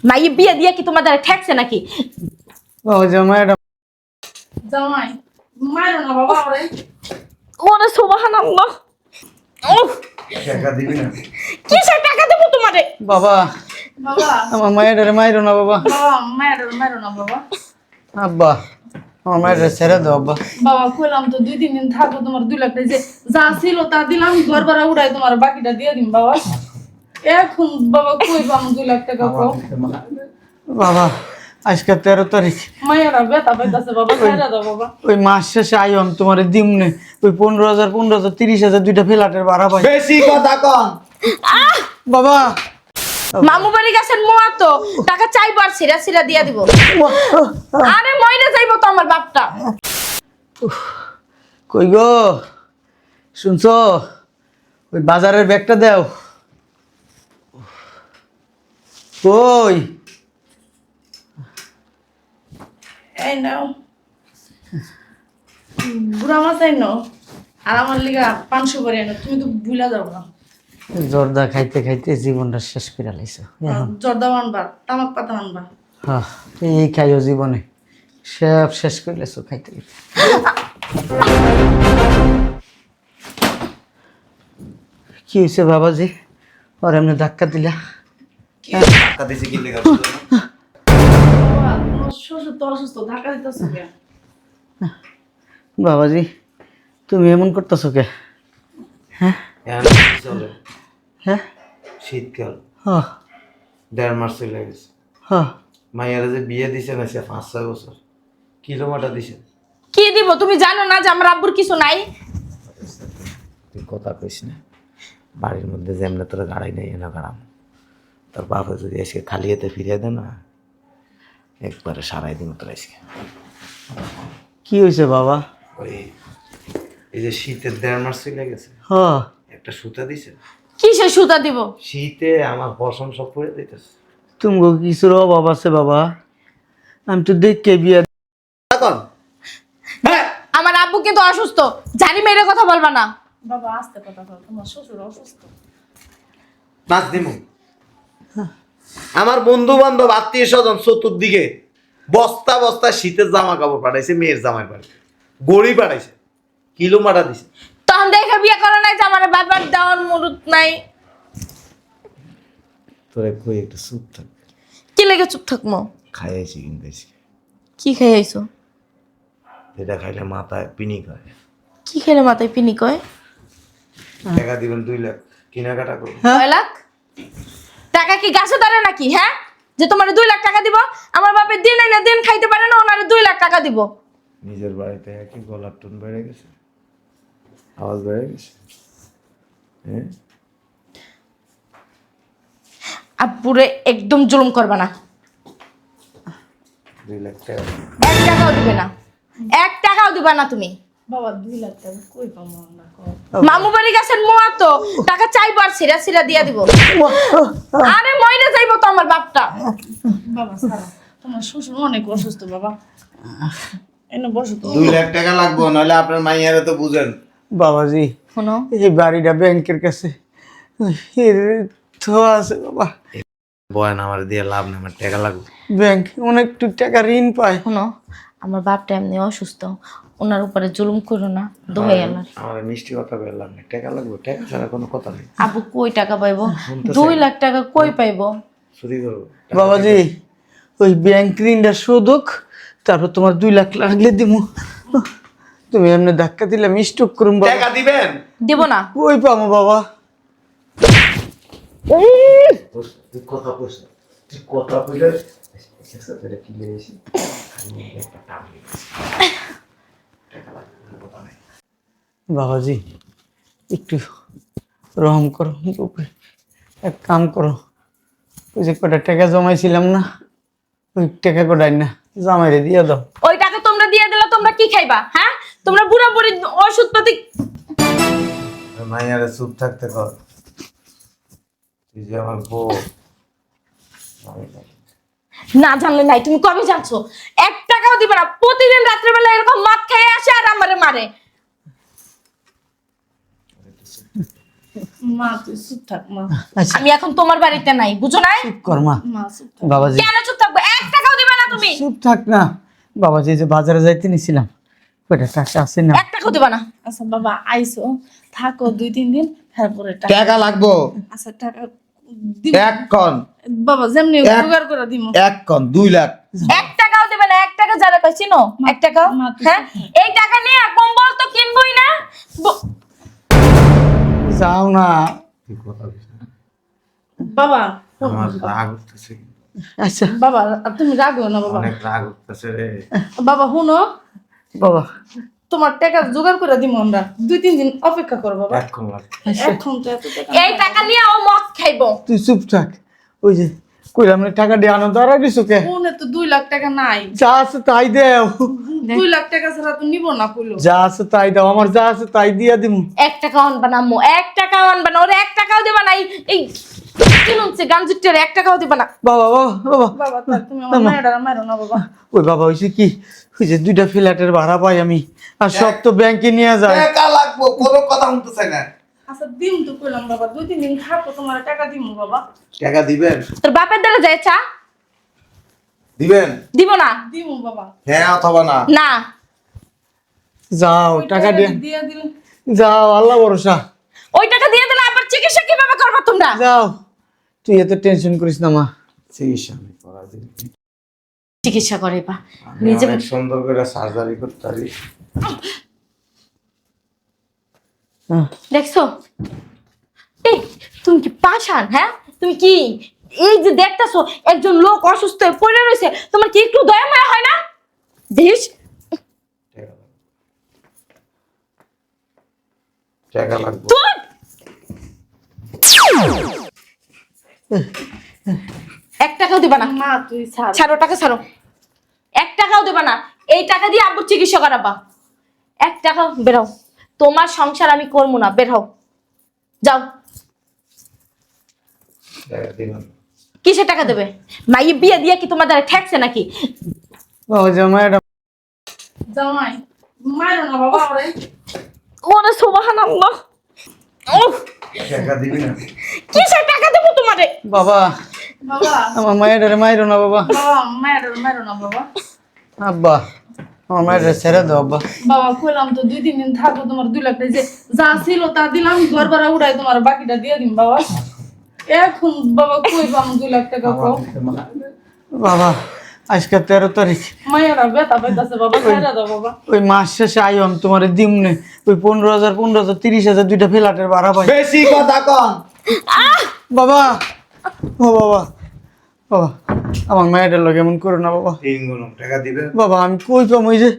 মাই বিয়ে দিয়ে কি তোমাদের ঠেকছে নাকি? ও জামাইটা জামাই মারো না বাবা ওরে। ওরে সুবহানাল্লাহ। উফ, টাকা দিবি না? কিসের টাকা দেবো তোমারে? বাবা বাবা আমার মায়ের মাইরো না বাবা। বাবা মারো না বাবা। আব্বা আমার মায়ের ছেড়ে দাও আব্বা। বাবা কইলাম তো 2-3 দিন থাকো, তোমার 2 লাখ টাকা যে যা ছিল তা দিলাম, ঘর ভাড়া উড়াই তোমার বাকিটা দিয়ে দিন বাবা। এখন বাবা কই পাম 2 লাখ টাকা কো? বাবা আজকে 13 তারিখ, মায়েরা ব্যথা পাইতাছে বাবা, ছাইরা দাও বাবা। ওই মাস শেষে আইম তোমার দিমনে ওই 15,000 15,000 30,000 দুইটা ফ্ল্যাটের ভাড়া পাই। বেশি কথা কন। বাবা মামু বাড়ি গেছেন মোয়া তো টাকা চাইবার ছিড়া ছিড়া দিয়া দিব। আরে মইরা যাইবো তো আমার বাপটা। কই গো শুনছো, ওই বাজারের ব্যাগটা দাও। কই এই নাও বুড়া মাছ আইনো, আর আমার লিগা 500 করে আনো। তুমি তো ভুলা যাও না। জর্দা খাইতে খাইতে জীবনটা শেষ করে লাইছো। জর্দা আনবা, তামাক পাতা আনবা। হ্যাঁ এই খাইও জীবনে সব শেষ করে লাইছো খাইতে খাইতে। কি হয়েছে বাবাজি, আর এমনি ধাক্কা দিলা? টাকা দিছি কি লেখা? বাবা তোমার শ্বশুর তো অসুস্থ, ঢাকা দিতেছে কেন? বাবাজি তুমি এমন করতেছো কে? হ্যাঁ চলে হ্যাঁ শীতকাল, হ্যাঁ 1.5 মাস চলে গেছে। হ্যাঁ মাইয়ারা যে বিয়ে দিছে না, সে 5-6 বছর কিলোমিটার দিছে। কি দিব? তুমি জানো না যে আমার আব্বুর কিছু নাই? তুই কথা কইস না, বাড়ির মধ্যে যেমন তোর গাড়ি নেই না গাড়াম, তোর বাপে যদি আজকে খালি হাতে ফিরিয়ে দে না, একবারে সারাই দিন তোর আজকে। কি হয়েছে বাবা? ওই এই যে শীতের 1.5 মাস চলে গেছে, হ্যাঁ একটা সুতা দিছে, কিসে সুতা দিব? শীতে আমার পশম সব পড়ে দিতেছে। তুমি কিছুর অভাব আছে বাবা? আমি তো দেখে বিয়া এখন আমার আব্বু কিন্তু অসুস্থ, জানি মেরে কথা বলবা না। বাবা আস্তে কথা বল, তোমার শ্বশুর অসুস্থ। নাচ দিমু। আমার বন্ধু বান্ধব আত্মীয় স্বজন চতুর্দিকে বস্তা বস্তা শীতের জামা কাপড় পাঠাইছে, মেয়ের জামাই পাঠাইছে, গড়ি পাঠাইছে, কিলোমিটার দিছে। তখন দেখে বিয়ে করে নাই যে আমার বাবার দেওয়ার মুরুত নাই। তোরে কই একটু চুপ থাক, কি লেগে চুপ থাকবো? খাইছি কিন্তু আজকে। কি খাই আইছো? এটা খাইলে মাথায় পিনি করে। কি খেলে মাথায় পিনি কয়? টাকা দিবেন 2 লাখ, কেনাকাটা করুন। 6 লাখ টাকা কি গাছে ধরে নাকি? হ্যাঁ, যে তোমার 2 লাখ টাকা দিব? আমার বাপের দিন না দিন খাইতে পারে না, ওনারে 2 লাখ টাকা দিব। নিজের বাড়িতে একই গলার টোন বেড়ে গেছে, আওয়াজ বেড়ে গেছে। হ্যাঁ আব্বুরে একদম জুলুম করবা না। 2 লাখ টাকা 1 টাকাও দিবে না, 1 টাকাও দিবা না তুমি। বাবা 2 লাখ টাকা কই পাবো আমরা? মামু বাড়ি গেছেন মোয়া তো টাকা চাইবার ছিড়া ছিড়া দিয়া দিব। আরে মইরা যাইবো তো আমার বাপটা। বাবা সারা, তোমার শ্বশুর অনেক অসুস্থ বাবা। এনে বসো তো। 2 লাখ টাকা লাগবে, নাহলে আপনার মাইয়ারে তো বুঝেন। বাবাজি শোনো, এই বাড়িটা ব্যাংকের কাছে এর তো আছে বাবা। বয়ান আমার দিয়ে লাভ নেই, আমার টাকা লাগবে। ব্যাংক অনেক টাকা ঋণ পায়। শোনো, আমার বাপটা এমনি অসুস্থ, ওনার উপরে জুলুম করো না, দোহাই আল্লাহর। আমার মিষ্টি কথা বললাম না, টাকা লাগবে, টাকা ছাড়া কোনো কথা নেই। আবু কই টাকা পাইবো? 2 লাখ টাকা কই পাইবো? চুরি করবো বাবাজি ওই ব্যাংক ঋণটা শোধক, তারপর তোমার 2 লাখ লাগলে দিমু। তুমি এমনি ধাক্কা দিলে আমি স্টক করুম বাবা। টাকা দিবেন? দেব না। কই পাবো বাবা? তুই কথা কইস না, তুই কথা কইলে তোরে কি লেগেছি, আমি একটা টাকা লাগবে, কোনো কথা নেই। বাবাজি একটু রহম করো, এক কাম করো, ওই যে কটা টাকা জমাইছিলাম না, ওই টাকা কটাই না জামাইরে দিয়ে দাও। ওই টাকা তোমরা দিয়ে দিলে তোমরা কি খাইবা? হ্যাঁ, তোমরা বুড়া বুড়ি ওষুধ পাতি। মাইয়ারে চুপ থাকতে কর, তুই যে আমার বউ। না জানলে নাই, তুমি কবে জানছো? 1 টাকাও দিবে না, প্রতিদিন রাত্রে বেলা এরকম মদ খেয়ে আসে আর আমারে মারে। মা তুই চুপ থাক মা। আচ্ছা আমি এখন তোমার বাড়িতে নাই, বুঝো নাই? চুপ কর মা। মা চুপ থাক। বাবাজি কেন চুপ থাকবো? 1 টাকাও দিবে না তুমি। চুপ থাক না। বাবাজি এই যে বাজারে যাইতে নিছিলাম, কয়টা টাকা আছে না? 1 টাকাও দিবে না। আচ্ছা বাবা আইসো, থাকো 2-3 দিন, তারপরে টাকা। টাকা লাগবো আচ্ছা টাকা দিব এক কন, বাবা, যেমনি এক- জোগাড় করে দিব। এক কন 2 লাখ। 1 টাকাও দিবে না। 1 টাকা যারা কই চিনো? 1 টাকাও? মা, তুই হ্যাঁ, এই টাকা নিয়ে কম্বল তো কিনবই না। যাও না। তুই কথা বলিস না। বাবা আমার রাগ উঠতেছে, আচ্ছা বাবা তুমি রাগো না বাবা। অনেক রাগ উঠতেছে রে। বাবা শুনো, বাবা তোমার টাকা জোগাড় করে দিব আমরা। 2-3 দিন অপেক্ষা করো বাবা। এক কন লাগবে। এখন তো এত টাকা এই টাকা নিয়ে ও মদ খাইবো। তুই চুপ থাক। ওই যে কইলাম না টাকা দিয়ে আনো, দাঁড়া দিছো কে? ফোনে তো 2 লাখ টাকা নাই। যা আছে তাই দেও। 2 লাখ টাকা ছাড়া তো নিব না কইলো। যা আছে তাই দাও, আমার যা আছে তাই দিয়া দিমু। 1 টাকাও আনবা না আম্মু, 1 টাকাও আনবা না। ওরে 1 টাকাও দিবা না। এই কি হচ্ছে গাঞ্জুটের 1 টাকাও দিবা না। বাবা বাবা বাবা বাবা তার তুমি আমার মায়েরা মারো না বাবা। ওই বাবা হইছে কি, ওই যে 2টা ফ্ল্যাটের ভাড়া পাই আমি, আর সব তো ব্যাংকে নিয়ে যায়। টাকা লাগবো, কোনো কথা শুনতেছে না। আচ্ছা দিন তো কইলাম বাবা, 2-3 দিন থাকো, তোমার টাকা দিব বাবা। টাকা দিবেন? তোর বাপের দ্বারা যায় চা দিবেন? দিব না। দিব বাবা। হ্যাঁ অথবা না। না, যাও ওই টাকা দিয়ে দিয়ে দিলে যাও, আল্লাহ ভরসা। ওই টাকা দিয়ে দিলে আবার চিকিৎসা কিভাবে করবা তোমরা? যাও, তুই এত টেনশন করিস না মা। চিকিৎসা আমি করা দিই। চিকিৎসা করে বা আমি নিজে অনেক সুন্দর করে সার্জারি করতে পারি। হ্যাঁ, দেখছো? এই তুমি কি পাষাণ? হ্যাঁ, তুমি কি এই যে দেখতেছো একজন লোক অসুস্থ হয়ে পড়ে রয়েছে, তোমার কি একটু দয়া মায়া হয় না? দেশ টাকা লাগবে। তুই 1 টাকাও দিবা না। মা তুই ছাড়। ছাড়ো, টাকা ছাড়ো। 1 টাকাও দিবা না। এই টাকা দিয়ে আব্বুর চিকিৎসা করাবা। 1 টাকাও বেরাও। তোমার সংসার আমি করবো না, বের হও। যাও। টাকা দিবেন? কিসের টাকা দেবে? মাইয়ে বিয়ে দিয়ে কি তোমার দ্বারা ঠেকছে নাকি? বাবা জামাই এটা জামাই মারো না বাবা ওরে। ওরে সুবহানাল্লাহ। উফ, টাকা দিবি না? কিসের টাকা দেবো তোমারে? বাবা, বাবা আমার মায়ের মাইরো না বাবা। বাবা মারো না বাবা। আব্বা, আমার মায়ের ছেড়ে দাও আব্বা। বাবা কইলাম তো 2-3 দিন থাকো, তোমার 2 লাখ টাকা যে যা ছিল তা দিলাম, ঘর ভাড়া উড়াই তোমার বাকিটা দিয়ে দিম বাবা। এখন বাবা কই পাম 2 লাখ টাকা কও? বাবা আজকে 13 তারিখ, মায়েরা ব্যথা পাইতাছে বাবা, ছাইরা দাও বাবা। ওই মাস শেষে আইও, আমি তোমার দিমনে ওই 15,000 15,000 30,000 2টা ফ্ল্যাটের ভাড়া পাই। বেশি কথা কন। বাবা, ও বাবা, বাবা আমার মায়ের লোক এমন করো না বাবা। তিন গুণ টাকা দিবেন? বাবা আমি কই পাম, ওই যে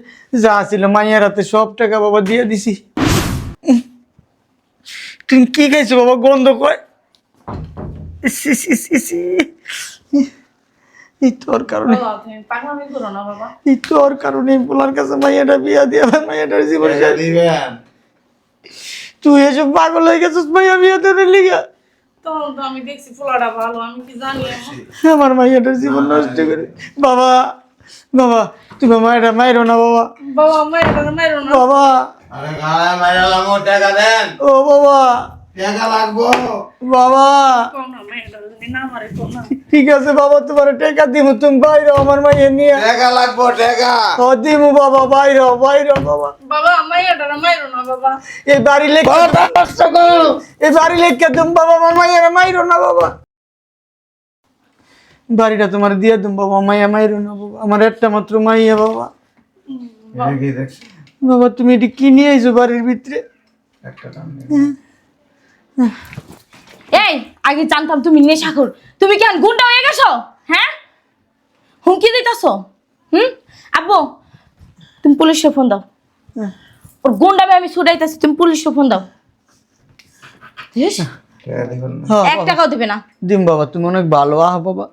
যা ছিল মাইয়ার হাতে সব টাকা বাবা দিয়ে দিছি। তুমি কি খাইছো বাবা, গন্ধ কয়। ইস, ইস, ইস, ইস, ইস। এই তোর কারণে, বাবা তুমি পাগলামি করো না বাবা। এই তোর কারণে বলার কাছে মাইয়াটা বিয়া দিয়ে মাইয়াটার জীবন টাকা শেষ। দিবেন? তুই এসব পাগল হয়ে গেছিস মাইয়া বিয়া দেওয়ার লিগা। তখন তো আমি দেখছি পোলাটা ভালো, আমি কি জানি এখন? আমার মাইয়াটার জীবন নষ্ট করে। বাবা, বাবা তুমি মায়েরা মাইরো না বাবা। বাবা মারো না। বাবা, আরে গায়ে মাইরা লাগো, টাকা দেন। ও বাবা, টাকা লাগবো। বাবা কও না মায়েরা যদি না মারে কও না। ঠিক আছে বাবা, তোমার টাকা দিমু, তুমি বাইরে আমার মাইয়া নিয়ে। টাকা লাগবো, টাকা। ও দিমু বাবা, বাইরে বাইরে বাবা। বাবা মায়েরা মারো না বাবা। এই বাড়ি লেখা, এই বাড়ি লেখা তুমি বাবা, আমার মাইয়ারা মাইরো না বাবা। বাড়িটা তোমার দিয়ে তুমি বাবা, মাইয়া মাইরো না বাবা, আমার একটা মাত্র মাইয়া বাবা। এটা কি দেখছি? বাবা তুমি এটি কি নিয়ে আইছো বাড়ির ভিতরে? একটা টান দে। এই আগে জানতাম তুমি নেশাখোর, তুমি কেন গুন্ডা হয়ে গেছো? হ্যাঁ, হুমকি দিতেছো? আব্বু তুমি পুলিশে ফোন দাও। ওর গুন্ডামে আমি ছুটাইতেছি, তুমি পুলিশে ফোন দাও। বেশ, টাকা দিবেন না? হ্যাঁ, 1 টাকাও দিবে না। দিম বাবা, তুমি অনেক ভালো। আহ বাবা,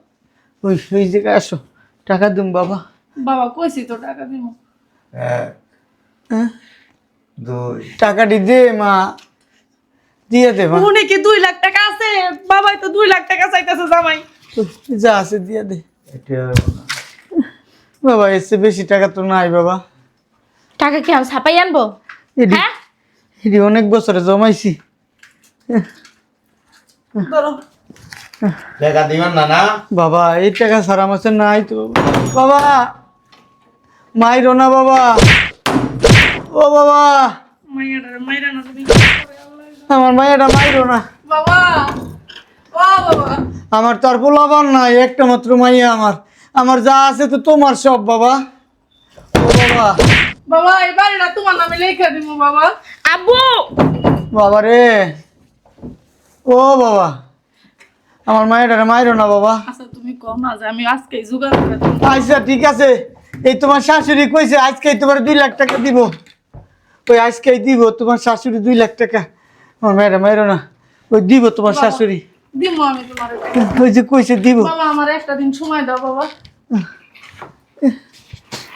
ওই ওই জায়গায় আসো, টাকা দিম বাবা। বাবা কইছি তো টাকা দিব। এক, হ্যাঁ, দুই। টাকাটি দে মা, দিয়ে দে মা। উনি কি 2 লাখ টাকা আছে? বাবাই তো 2 লাখ টাকা চাইতেছে জামাই। যা আছে দিয়ে দে এটা বাবা, এসে বেশি টাকা তো নাই বাবা। টাকা কি আমি ছাপাই আনবো? এটি হ্যাঁ, এটি অনেক বছরে জমাইছি। ধরো টাকা দিবেন না না? বাবা এই টাকা ছাড়া আমার কাছে নাই তো বাবা। মাইরো না বাবা। ও বাবা মাইরা না তুমি আমার মায়েরা মাইরো না। বাবা ও বাবা আমার তো আর পোলাবান নাই, একটা মাত্র মাইয়া আমার। আমার যা আছে তো তোমার সব বাবা। ও বাবা। বাবা এই বাড়িটা তোমার নামে লিখে দিব বাবা। আব্বু বাবা রে। ও বাবা আমার মায়েরা মাইরো না বাবা। আচ্ছা তুমি কও না যে আমি আজকেই জোগাড় করে দেব। আচ্ছা ঠিক আছে, এই তোমার শাশুড়ি কইছে আজকেই তোমার 2 লাখ টাকা দিব। ওই আজকেই দিব তোমার শাশুড়ি 2 লাখ টাকা। আমার মায়েরা মাইরো না, ওই দিব তোমার শাশুড়ি। দিমু আমি তোমার ওই যে কইছে দিব। বাবা আমার একটা দিন সময় দাও বাবা।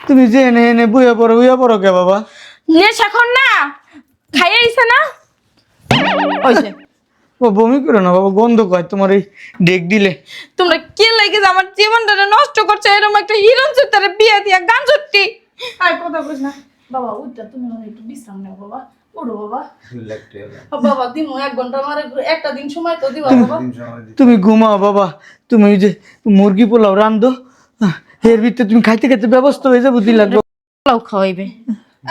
তুমি যে এনে এনে বুয়া পড়ো কে বাবা? নেশাখোর না, খাইয়ে আইছে না ওইছে। ও বমি করো না বাবা, গন্ধ কয় তোমার এই ডেক দিলে। তোমরা কি লাগে যে আমার জীবনটা নষ্ট করছো, এরকম একটা হিরণ চুতারে বিয়ে দিয়া গান চুট্টি। আয় কথা কইস না বাবা। উঠটা তুমি একটু বিশ্রাম নাও বাবা। ওঠো বাবা। 2 লাখ টাকা বাবা দিমু 1 ঘন্টা আমার একটা দিন সময় তো দিবা বাবা। তুমি ঘুমাও বাবা। তুমি ওই যে মুরগি পোলাও রান্ধো, এর ভিতরে তুমি খাইতে খাইতে ব্যবস্থা হয়ে যাবো 2 লাখ। পোলাও খাওয়াইবে।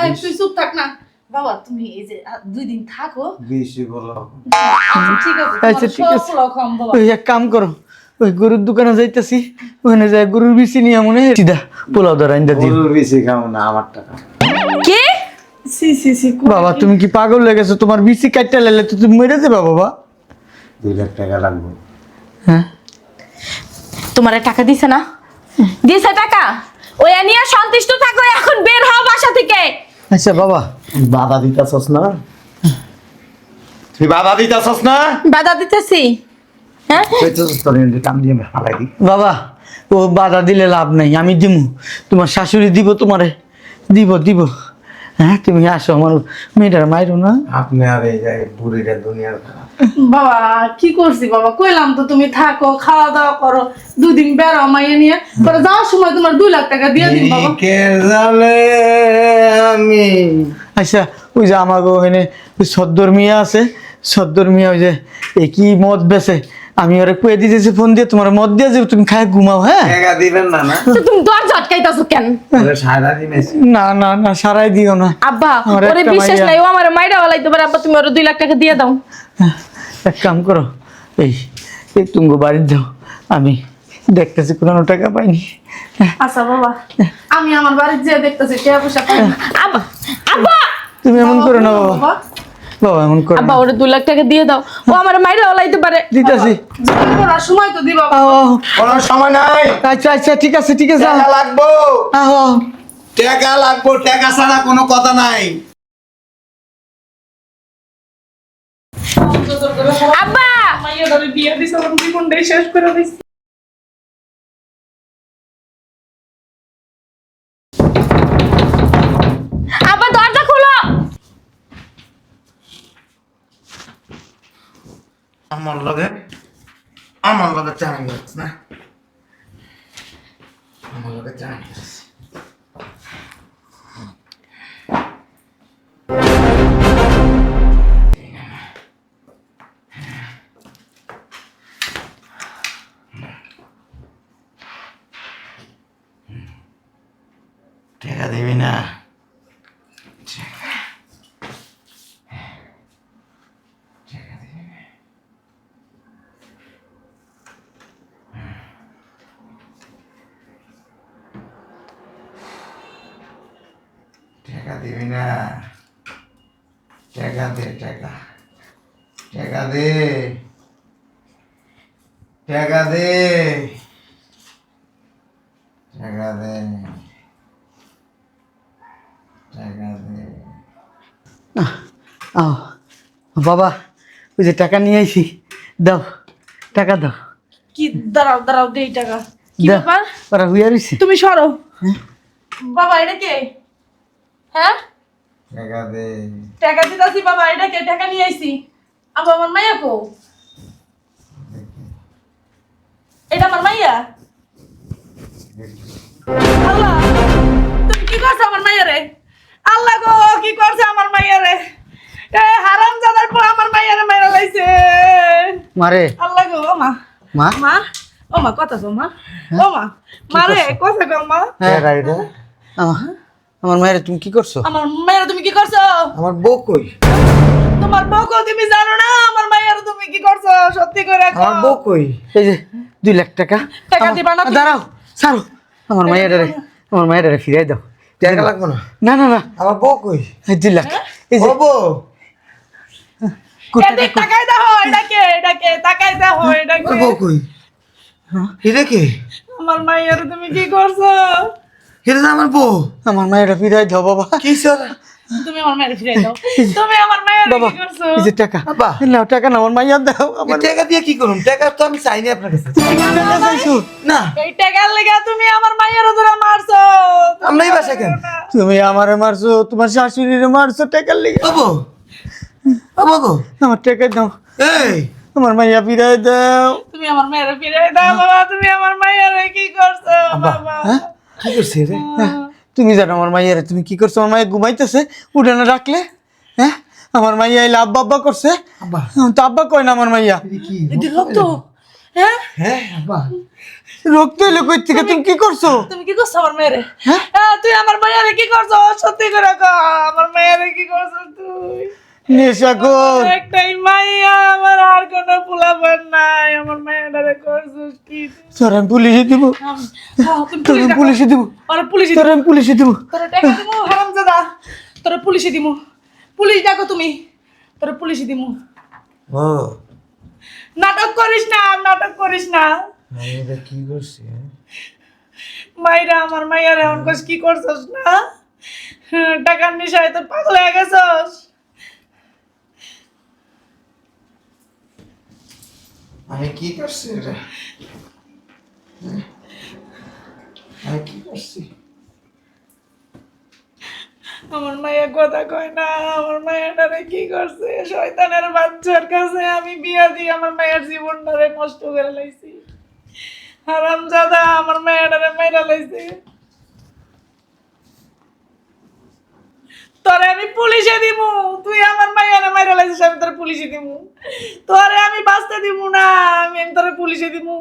এই তুই চুপ থাক না বাবা। তুমি এই যে 2 দিন থাকো। বেশি বলো। আচ্ছা ঠিক আছে আচ্ছা, ঠিক সব আছে। পোলাও খাম বাবা। ওই এক কাম করো, ওই গরুর দোকানে যাইতেছি, ওখানে যাই গরুর বিচি নিয়ে মনে হয় সিধা পোলাও ধরা ইন্দা দিও। গরুর বেশি খাও না, আমার টাকা। কি সি সি সি বাবা তুমি কি পাগল হয়ে গেছো? তোমার বিচি কাটতে লাইলে তো তুমি মরে যাবে বাবা। 2 লাখ টাকা লাগবে। হ্যাঁ তোমারে টাকা দিছে না? দিছে টাকা? ওই নিয়ে সন্তুষ্ট থাকো, এখন বের হও বাসা থেকে। আচ্ছা বাবা। বাধা দিতাছস না? তুই বাধা দিতাছস না? বাধা দিতেছি? হ্যাঁ কইতেছস তোর এন্ড কাম দিয়ে ফালাই দি। বাবা ও বাধা দিলে লাভ নাই, আমি দিমু। তোমার শাশুড়ি দিব তোমারে, দিব। হ্যাঁ তুমি আসো, আমার মেয়েটার মাইরো না। আপনি আর এই যে বুড়িটা দুনিয়ার বাবা কি করছি বাবা? কইলাম তো তুমি থাকো, খাওয়া দাওয়া করো, 2 দিন বেড়াও মাইয়া নিয়ে। পরে যাওয়ার সময় তোমার 2 লাখ টাকা দিয়ে দিন বাবা। কে জানে আমি। আচ্ছা ওই যে আমার ওখানে ওই সদ্দর মিয়া আছে, সদ্দর মিয়া ওই যে কি মদ বেছে, আমি ওরে কয়ে দিতেছি ফোন দিয়ে তোমার মদ দিয়ে যাবে, তুমি খায় ঘুমাও। হ্যাঁ টাকা দিবেন না না? তো তুমি দরজা আটকাইতাছো কেন? ওরে সারা দিন এসে না না না সারাই দিও না। আব্বা আমার ওরে একটা বিশ্বাস মাইয়া। নাই, ও আমার মাইরা ওলাইতে পারে। আব্বা তুমি ওরে 2 লাখ টাকা দিয়ে দাও। এক কাম করো, এই তুমি বাড়ির যাও, আমি দেখতেছি কোনো টাকা পাইনি। আচ্ছা বাবা আমি আমার বাড়ির যেয়ে দেখতেছি টাকা পয়সা পাই না। আব্বা আব্বা তুমি এমন করো না বাবা, বাবা এমন করো আব্বা না। ওরে 2 লাখ টাকা দিয়ে দাও, ও আমার মাইরা ওলাইতে পারে। দিতেছি। জোগাড় করার সময় তো দিবা বাবা। আও, কোনো সময় নাই। আচ্ছা আচ্ছা ঠিক আছে টাকা লাগবো, আও। টাকা লাগবো, টাকা ছাড়া কোনো কথা নাই। আব্বা মাইয়াটারে বিয়ে দিছে, আমার জীবনটাই শেষ করে দিছে। আব্বা দরজা খোলো। আমার লগে চা নিয়ে যাচ্ছে না, আমার লগে চা নিয়ে যাচ্ছে। টাকা দিবি না? টাকা দিবি না? টাকা দে, টাকা দে, টাকা দে, টাকা দে, টাকা দে। আও বাবা, ওই যে টাকা নিয়ে আইছি, দাও টাকা দাও। কি দাঁড়াও দেই টাকা। কি দাও, ব্যাপার? ওরা হুইয়া রইছে। তুমি সরো। বাবা এটা কে? হ্যাঁ টাকা দে। টাকা দিতাছি বাবা। এটা কে? টাকা নিয়ে আইছি। আব্বা আমার মাইয়া কো? এটা আমার মাইয়া? আল্লাহ তুমি কি করছো আমার মাইয়া রে? আল্লাহ গো কি করছে আমার মাইয়া রে? এ হারামজাদার পর আমার মাইয়ারে মাইরা লাইছে। মারে আল্লাহ গো ও মা মা মা ও মা কথা গো মা ও মা মারে কথা গো মা হ্যাঁ আমার মায়ের তুমি কি করছো? আমার মায়ের তুমি কি করছো? আমার বউ কই? তোমার বউ কো তুমি জানো না আমার মায়ের তুমি কি করছো? সত্যি করে কও। আমার বউ কই? এই যে 2 লাখ টাকা টাকা দিবা না তুমি? দাঁড়াও ছাড়ো আমার মায়ের ফিরাই দাও। টাকা লাগবে না। না না না আমার বউ কই? এই 2 লাখ এই যে ও বউ, এদিক তাকাই দাও এটাকে তাকাই দাও আমার এটাকে বউ কই? হিরে কে? আমার মায়ের তুমি কি করছো? হিরে না আমার বউ। আমার মায়ের ফিরাই দাও বাবা। কি স্যার? তুমি আমার মায়ের ফিরাই দাও। তুমি আমার মায়ের বাবা কি করছো? এই যে টাকা বাবা। নাও টাকা না আমার মাইয়া দাও আমার টাকা দিয়ে কি করুম? টাকা তো আমি চাইনি আপনার কাছে। টাকা চাইছো না, এই টাকার লেগে তুমি আমার মায়ের ধরে মারছো। আমরা এই বাসা কেন? তুমি আমারে মারছো তোমার শাশুড়িরে মারছো টাকার লেগে ও বউ, ও বউ গো। আমার টাকা দাও এই, আমার মাইয়া ফিরাই দাও। তুমি আমার মায়ের ফিরাই দাও বাবা। তুমি আমার মায়ের কি করছো বাবা? হ্যাঁ কি করছে রে? তুমি জানো আমার মাইয়ারে তুমি কি করছো? আমার মাইয়া ঘুমাইতেছে উঠে না রাখলে। হ্যাঁ আমার মাইয়া এলে আব্বা আব্বা করছে। আব্বা, তো আব্বা কয় না আমার মাইয়া। এটা কি? এটি রক্ত। হ্যাঁ হ্যাঁ, আব্বা। রক্ত এলো কই থেকে? তুমি কি করছো? তুমি কি করছো আমার মেয়েরে? হ্যাঁ? তুই আমার মায়ের কি করছো? সত্যি করে কও আমার মায়ের কি করছো তুই? নেশাখোর। একটাই মাইয়া আমার আর কোনো পোলাপান নাই। আমার মায়েরারে করছিস কি? তোর আমি পুলিশে দিব। তুমি তোর আমি পুলিশে দিব। আরে পুলিশে তোর আমি পুলিশে দিব। তোরা টাকা দিমু হারামজাদা। তোরা পুলিশে দিমু। পুলিশ ডাকো তুমি। তোরা পুলিশে দিমু। ও, নাটক করিস না, নাটক করিস না। আমি এটা কি করছি? মাইরা আমার মাইয়ার এখন কস কি করছস না? টাকার নেশায় তো পাগল হয়ে গেছস। আমি কি করছি রে? আমি কি করছি? আমার মায়ের কথা কয় না। আমার মায়েরারে কি করছে? শয়তানের বাচ্চার কাছে আমি বিয়া দিয়ে আমার মায়ের জীবনটারে নষ্ট করে লাইছি। হারামজাদা আমার মায়েরারে মাইরা লাইছে। তোরে আমি পুলিশে দিমু। তুই আমার মায়ের মাইরা লাইছিস, আমি তোরে পুলিশে দিমু। তোরে আমি বাঁচতে দিমু না, আমি তোরে পুলিশে দিমু।